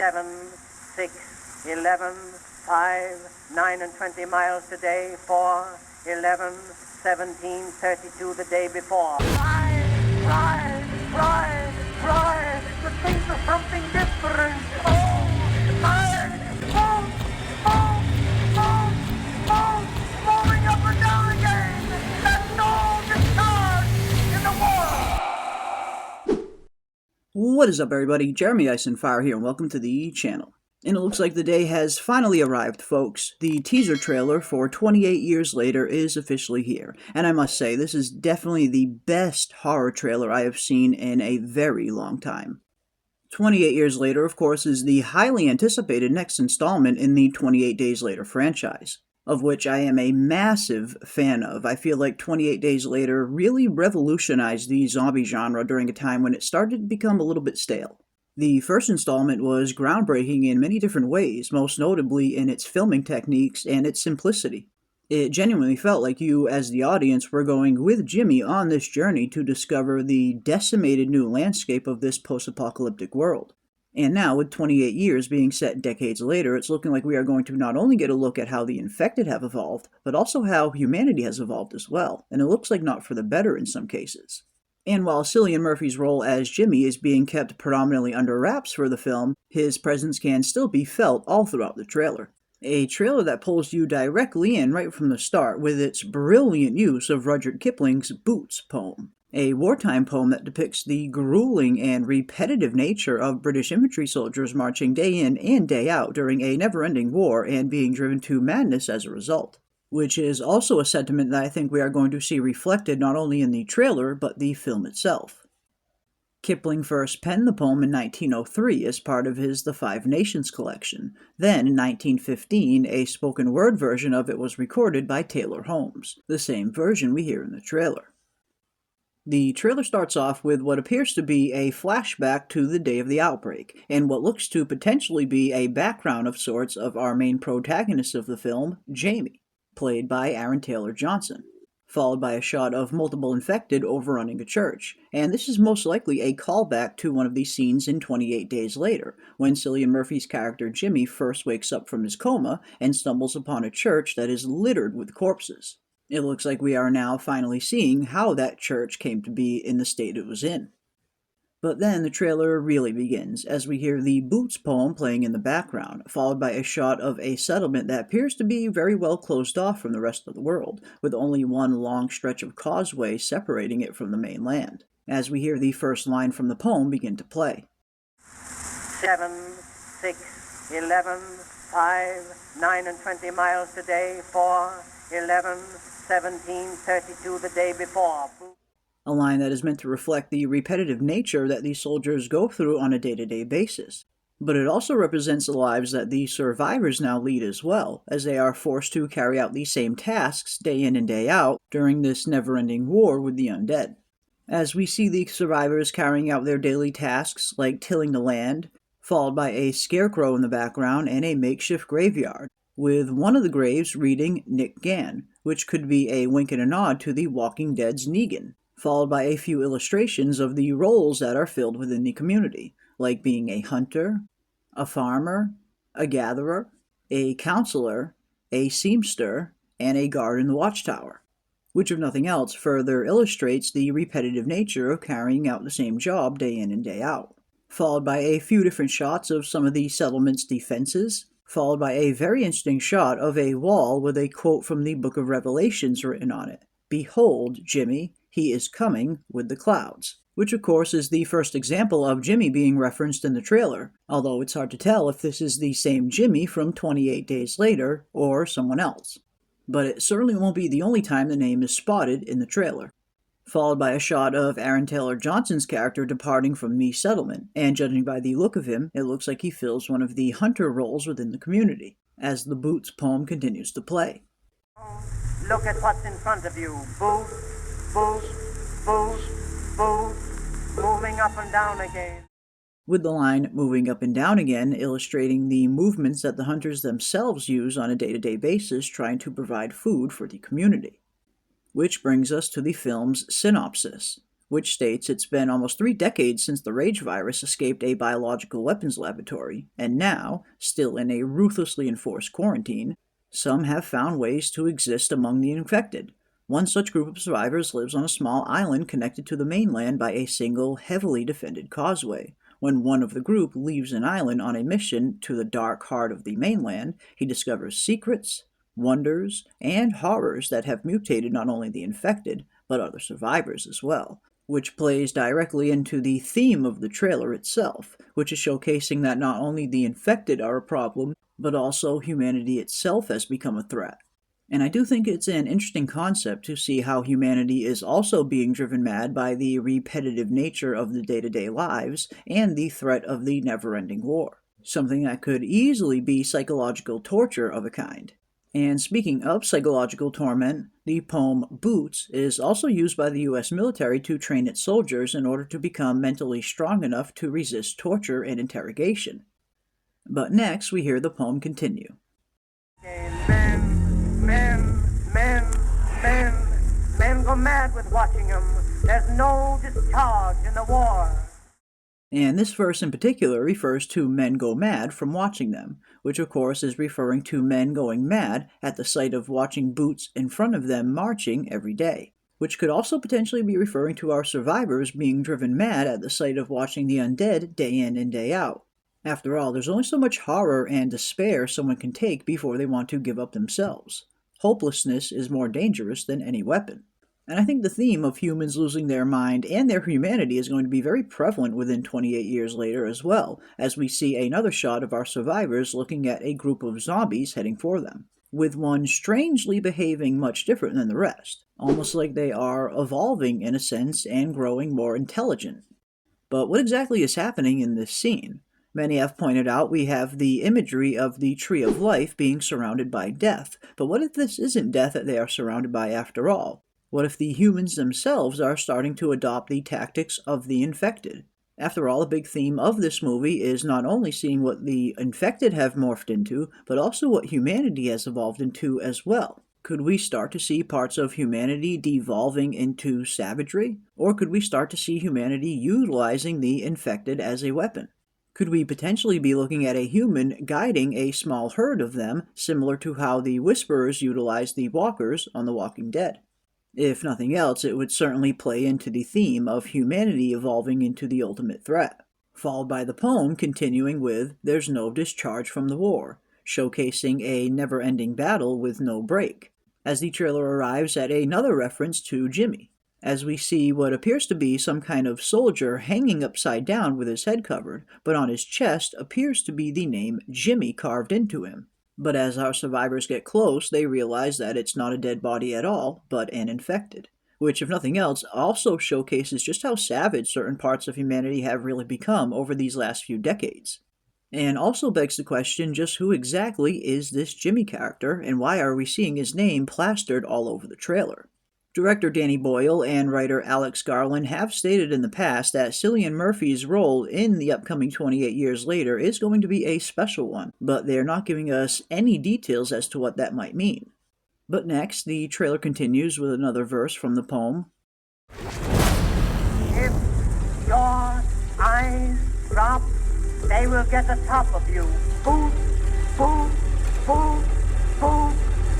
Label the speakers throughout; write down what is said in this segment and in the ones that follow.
Speaker 1: 7, 6, 11, 5, 9 and 20 miles today, 4, 11, 17, 32 the day before. Try, to think of something different. Oh, moving up and down again. That's all discharge in the war.
Speaker 2: What is up, everybody? Jeremy Eisenfire here, and welcome to the channel. And it looks like the day has finally arrived, folks. The teaser trailer for 28 Years Later is officially here. And I must say, this is definitely the best horror trailer I have seen in a very long time. 28 Years Later, of course, is the highly anticipated next installment in the 28 Days Later franchise, of which I am a massive fan of. I feel like 28 Days Later really revolutionized the zombie genre during a time when it started to become a little bit stale. The first installment was groundbreaking in many different ways, most notably in its filming techniques and its simplicity. It genuinely felt like you, as the audience, were going with Jimmy on this journey to discover the decimated new landscape of this post-apocalyptic world. And now, with 28 years being set decades later, it's looking like we are going to not only get a look at how the infected have evolved, but also how humanity has evolved as well, and it looks like not for the better in some cases. And while Cillian Murphy's role as Jimmy is being kept predominantly under wraps for the film, his presence can still be felt all throughout the trailer. A trailer that pulls you directly in right from the start with its brilliant use of Rudyard Kipling's Boots poem, a wartime poem that depicts the grueling and repetitive nature of British infantry soldiers marching day in and day out during a never-ending war and being driven to madness as a result, which is also a sentiment that I think we are going to see reflected not only in the trailer but the film itself. Kipling first penned the poem in 1903 as part of his The Five Nations collection. Then, in 1915, a spoken word version of it was recorded by Taylor Holmes, the same version we hear in the trailer. The trailer starts off with what appears to be a flashback to the day of the outbreak, and what looks to potentially be a background of sorts of our main protagonist of the film, Jamie, played by Aaron Taylor Johnson, followed by a shot of multiple infected overrunning a church, and this is most likely a callback to one of the scenes in 28 Days Later, when Cillian Murphy's character Jimmy first wakes up from his coma and stumbles upon a church that is littered with corpses. It looks like we are now finally seeing how that church came to be in the state it was in. But then the trailer really begins, as we hear the Boots poem playing in the background, followed by a shot of a settlement that appears to be very well closed off from the rest of the world, with only one long stretch of causeway separating it from the mainland, as we hear the first line from the poem begin to play.
Speaker 1: 7, 6, 11, 5, 9 and 20 miles today, 4, 11, 17, 32 the day before.
Speaker 2: A line that is meant to reflect the repetitive nature that these soldiers go through on a day-to-day basis. But it also represents the lives that the survivors now lead as well, as they are forced to carry out these same tasks day in and day out during this never-ending war with the undead. As we see the survivors carrying out their daily tasks like tilling the land, followed by a scarecrow in the background and a makeshift graveyard, with one of the graves reading Nick Gann, which could be a wink and a nod to The Walking Dead's Negan, followed by a few illustrations of the roles that are filled within the community, like being a hunter, a farmer, a gatherer, a counselor, a seamster, and a guard in the watchtower, which if nothing else further illustrates the repetitive nature of carrying out the same job day in and day out, followed by a few different shots of some of the settlement's defenses, followed by a very interesting shot of a wall with a quote from the Book of Revelations written on it, "Behold, Jimmy, he is coming with the clouds," which of course is the first example of Jimmy being referenced in the trailer, although it's hard to tell if this is the same Jimmy from 28 Days Later or someone else. But it certainly won't be the only time the name is spotted in the trailer. Followed by a shot of Aaron Taylor Johnson's character departing from the settlement, and judging by the look of him, it looks like he fills one of the hunter roles within the community, as the Boots poem continues to play.
Speaker 1: Look at what's in front of you. Boots, boots, boots, boots, moving up and down again.
Speaker 2: With the line "moving up and down again" illustrating the movements that the hunters themselves use on a day-to-day basis trying to provide food for the community. Which brings us to the film's synopsis, which states it's been almost 3 decades since the rage virus escaped a biological weapons laboratory, and now, still in a ruthlessly enforced quarantine, some have found ways to exist among the infected. One such group of survivors lives on a small island connected to the mainland by a single, heavily defended causeway. When one of the group leaves an island on a mission to the dark heart of the mainland, he discovers secrets, wonders, and horrors that have mutated not only the infected, but other survivors as well, which plays directly into the theme of the trailer itself, which is showcasing that not only the infected are a problem, but also humanity itself has become a threat. And I do think it's an interesting concept to see how humanity is also being driven mad by the repetitive nature of the day-to-day lives and the threat of the never-ending war, something that could easily be psychological torture of a kind. And speaking of psychological torment, the poem Boots is also used by the US military to train its soldiers in order to become mentally strong enough to resist torture and interrogation. But next, we hear the poem continue.
Speaker 1: Men go mad with watching them. There's no discharge in the war.
Speaker 2: And this verse in particular refers to men go mad from watching them, which of course is referring to men going mad at the sight of watching Boots in front of them marching every day, which could also potentially be referring to our survivors being driven mad at the sight of watching the undead day in and day out. After all, there's only so much horror and despair someone can take before they want to give up themselves. Hopelessness is more dangerous than any weapon. And I think the theme of humans losing their mind and their humanity is going to be very prevalent within 28 years later as well, as we see another shot of our survivors looking at a group of zombies heading for them, with one strangely behaving much different than the rest, almost like they are evolving in a sense and growing more intelligent. But what exactly is happening in this scene? Many have pointed out we have the imagery of the Tree of Life being surrounded by death, but what if this isn't death that they are surrounded by after all? What if the humans themselves are starting to adopt the tactics of the infected? After all, a big theme of this movie is not only seeing what the infected have morphed into, but also what humanity has evolved into as well. Could we start to see parts of humanity devolving into savagery? Or could we start to see humanity utilizing the infected as a weapon? Could we potentially be looking at a human guiding a small herd of them, similar to how the Whisperers utilized the Walkers on The Walking Dead? If nothing else, it would certainly play into the theme of humanity evolving into the ultimate threat, followed by the poem continuing with "There's no discharge from the war," showcasing a never-ending battle with no break, as the trailer arrives at another reference to Jimmy, as we see what appears to be some kind of soldier hanging upside down with his head covered, but on his chest appears to be the name Jimmy carved into him. But as our survivors get close, they realize that it's not a dead body at all, but an infected, which, if nothing else, also showcases just how savage certain parts of humanity have really become over these last few decades. And also begs the question, just who exactly is this Jimmy character, and why are we seeing his name plastered all over the trailer? Director Danny Boyle and writer Alex Garland have stated in the past that Cillian Murphy's role in the upcoming 28 Years Later is going to be a special one, but they're not giving us any details as to what that might mean. But next, the trailer continues with another verse from the poem.
Speaker 1: If your eyes drop, they will get the top of you. Boot, boot, boot, boot,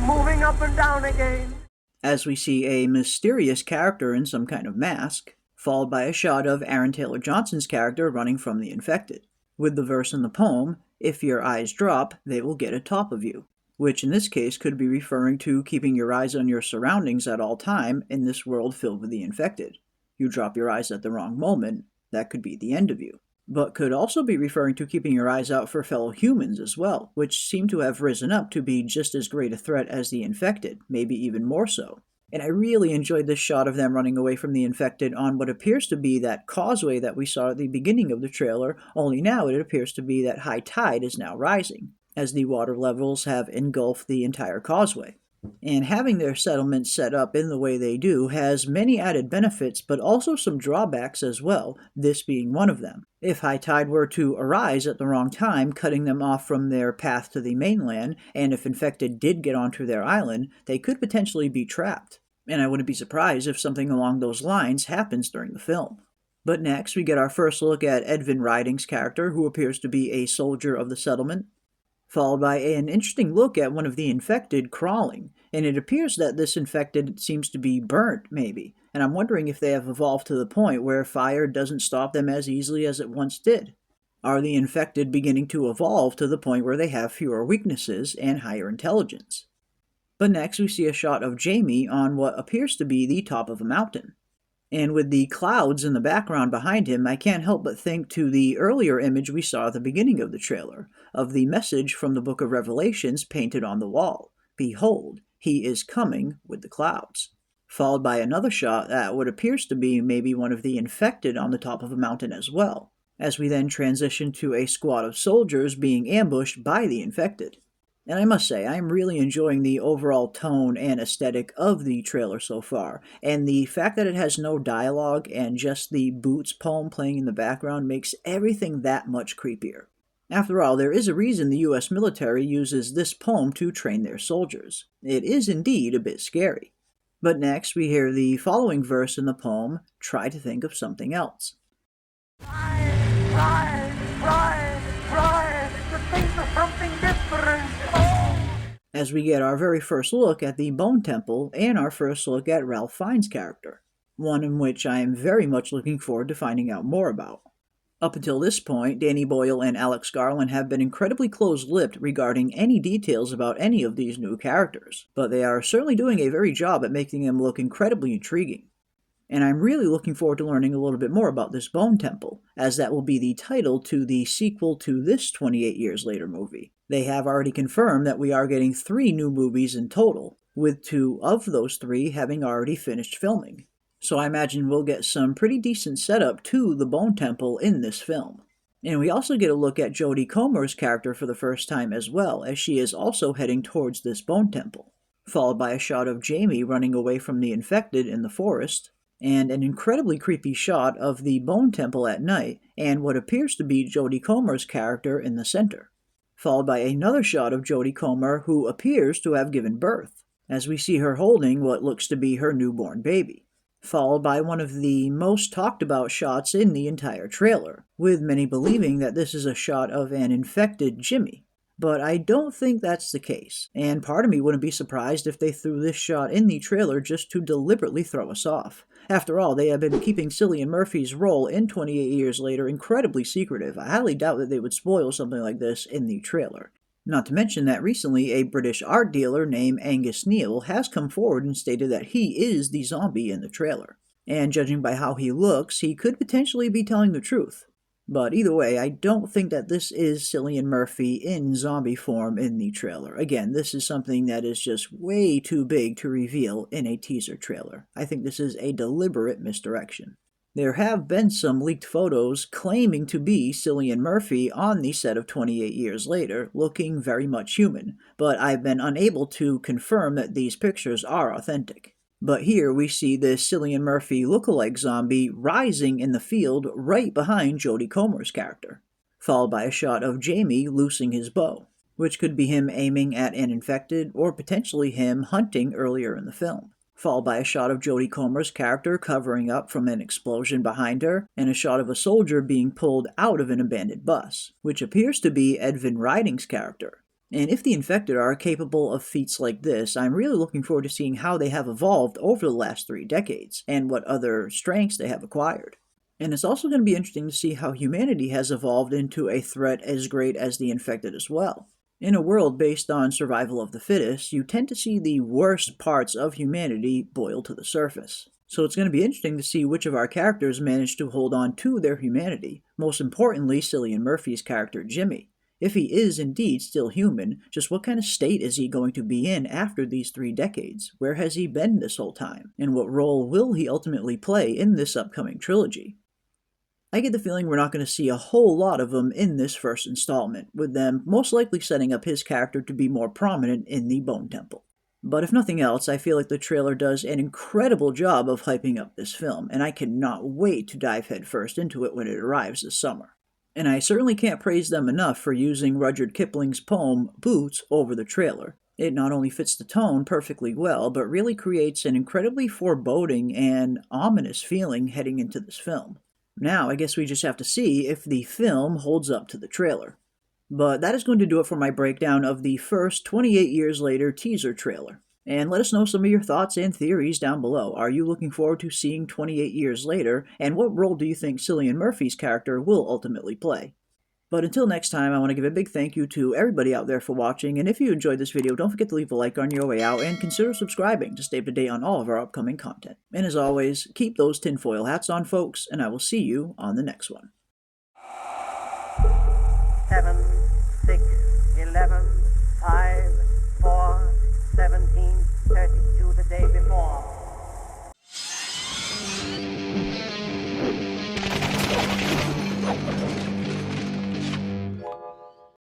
Speaker 1: moving up and down again.
Speaker 2: As we see a mysterious character in some kind of mask, followed by a shot of Aaron Taylor Johnson's character running from the infected, with the verse in the poem, "If your eyes drop, they will get a top of you," which in this case could be referring to keeping your eyes on your surroundings at all time in this world filled with the infected. You drop your eyes at the wrong moment, that could be the end of you. But could also be referring to keeping your eyes out for fellow humans as well, which seem to have risen up to be just as great a threat as the infected, maybe even more so. And I really enjoyed this shot of them running away from the infected on what appears to be that causeway that we saw at the beginning of the trailer, only now it appears to be that high tide is now rising, as the water levels have engulfed the entire causeway. And having their settlement set up in the way they do has many added benefits, but also some drawbacks as well, this being one of them. If high tide were to arise at the wrong time, cutting them off from their path to the mainland, and if infected did get onto their island, they could potentially be trapped. and I wouldn't be surprised if something along those lines happens during the film. But next, we get our first look at Edvin Riding's character, who appears to be a soldier of the settlement, followed by an interesting look at one of the infected crawling, and it appears that this infected seems to be burnt, maybe, and I'm wondering if they have evolved to the point where fire doesn't stop them as easily as it once did. Are the infected beginning to evolve to the point where they have fewer weaknesses and higher intelligence? But next we see a shot of Jamie on what appears to be the top of a mountain. And with the clouds in the background behind him, I can't help but think to the earlier image we saw at the beginning of the trailer, of the message from the book of Revelations painted on the wall. Behold, he is coming with the clouds. Followed by another shot at what appears to be maybe one of the infected on the top of a mountain as well, as we then transition to a squad of soldiers being ambushed by the infected. And I must say, I'm really enjoying the overall tone and aesthetic of the trailer so far, and the fact that it has no dialogue and just the Boots poem playing in the background makes everything that much creepier. After all, there is a reason the US military uses this poem to train their soldiers. It is indeed a bit scary. But next, we hear the following verse in the poem, "Try to think of something else."
Speaker 1: Try to think of something different.
Speaker 2: As we get our very first look at the Bone Temple and our first look at Ralph Fiennes' character, one in which I am very much looking forward to finding out more about. Up until this point, Danny Boyle and Alex Garland have been incredibly close-lipped regarding any details about any of these new characters, but they are certainly doing a very job at making them look incredibly intriguing. And I'm really looking forward to learning a little bit more about this Bone Temple, as that will be the title to the sequel to this 28 Years Later movie. They have already confirmed that we are getting 3 new movies in total, with 2 of those 3 having already finished filming. So I imagine we'll get some pretty decent setup to the Bone Temple in this film. And we also get a look at Jodie Comer's character for the first time as well, as she is also heading towards this Bone Temple, followed by a shot of Jamie running away from the infected in the forest, and an incredibly creepy shot of the Bone Temple at night, and what appears to be Jodie Comer's character in the center, followed by another shot of Jodie Comer, who appears to have given birth, as we see her holding what looks to be her newborn baby, followed by one of the most talked about shots in the entire trailer, with many believing that this is a shot of an infected Jimmy. But I don't think that's the case, and part of me wouldn't be surprised if they threw this shot in the trailer just to deliberately throw us off. After all, they have been keeping Cillian Murphy's role in 28 Years Later incredibly secretive. I highly doubt that they would spoil something like this in the trailer. Not to mention that recently a British art dealer named Angus Neal has come forward and stated that he is the zombie in the trailer. And judging by how he looks, he could potentially be telling the truth. But either way, I don't think that this is Cillian Murphy in zombie form in the trailer. Again, this is something that is just way too big to reveal in a teaser trailer. I think this is a deliberate misdirection. There have been some leaked photos claiming to be Cillian Murphy on the set of 28 Years Later, looking very much human, but I've been unable to confirm that these pictures are authentic. But here we see this Cillian Murphy lookalike zombie rising in the field right behind Jodie Comer's character, followed by a shot of Jamie loosing his bow, which could be him aiming at an infected or potentially him hunting earlier in the film, followed by a shot of Jodie Comer's character covering up from an explosion behind her, and a shot of a soldier being pulled out of an abandoned bus, which appears to be Edvin Riding's character. And if the infected are capable of feats like this, I'm really looking forward to seeing how they have evolved over the last 3 decades, and what other strengths they have acquired. And it's also going to be interesting to see how humanity has evolved into a threat as great as the infected as well. In a world based on survival of the fittest, you tend to see the worst parts of humanity boil to the surface. So it's going to be interesting to see which of our characters manage to hold on to their humanity, most importantly Cillian Murphy's character Jimmy. If he is indeed still human, just what kind of state is he going to be in after these 3 decades? Where has he been this whole time? And what role will he ultimately play in this upcoming trilogy? I get the feeling we're not going to see a whole lot of him in this first installment, with them most likely setting up his character to be more prominent in the Bone Temple. But if nothing else, I feel like the trailer does an incredible job of hyping up this film, and I cannot wait to dive headfirst into it when it arrives this summer. And I certainly can't praise them enough for using Rudyard Kipling's poem Boots over the trailer. It not only fits the tone perfectly well, but really creates an incredibly foreboding and ominous feeling heading into this film. Now, I guess we just have to see if the film holds up to the trailer. But that is going to do it for my breakdown of the first 28 Years Later teaser trailer. And let us know some of your thoughts and theories down below. Are you looking forward to seeing 28 Years Later, and what role do you think Cillian Murphy's character will ultimately play? But until next time, I want to give a big thank you to everybody out there for watching, and if you enjoyed this video, don't forget to leave a like on your way out, and consider subscribing to stay up to date on all of our upcoming content. And as always, keep those tinfoil hats on, folks, and I will see you on the next one.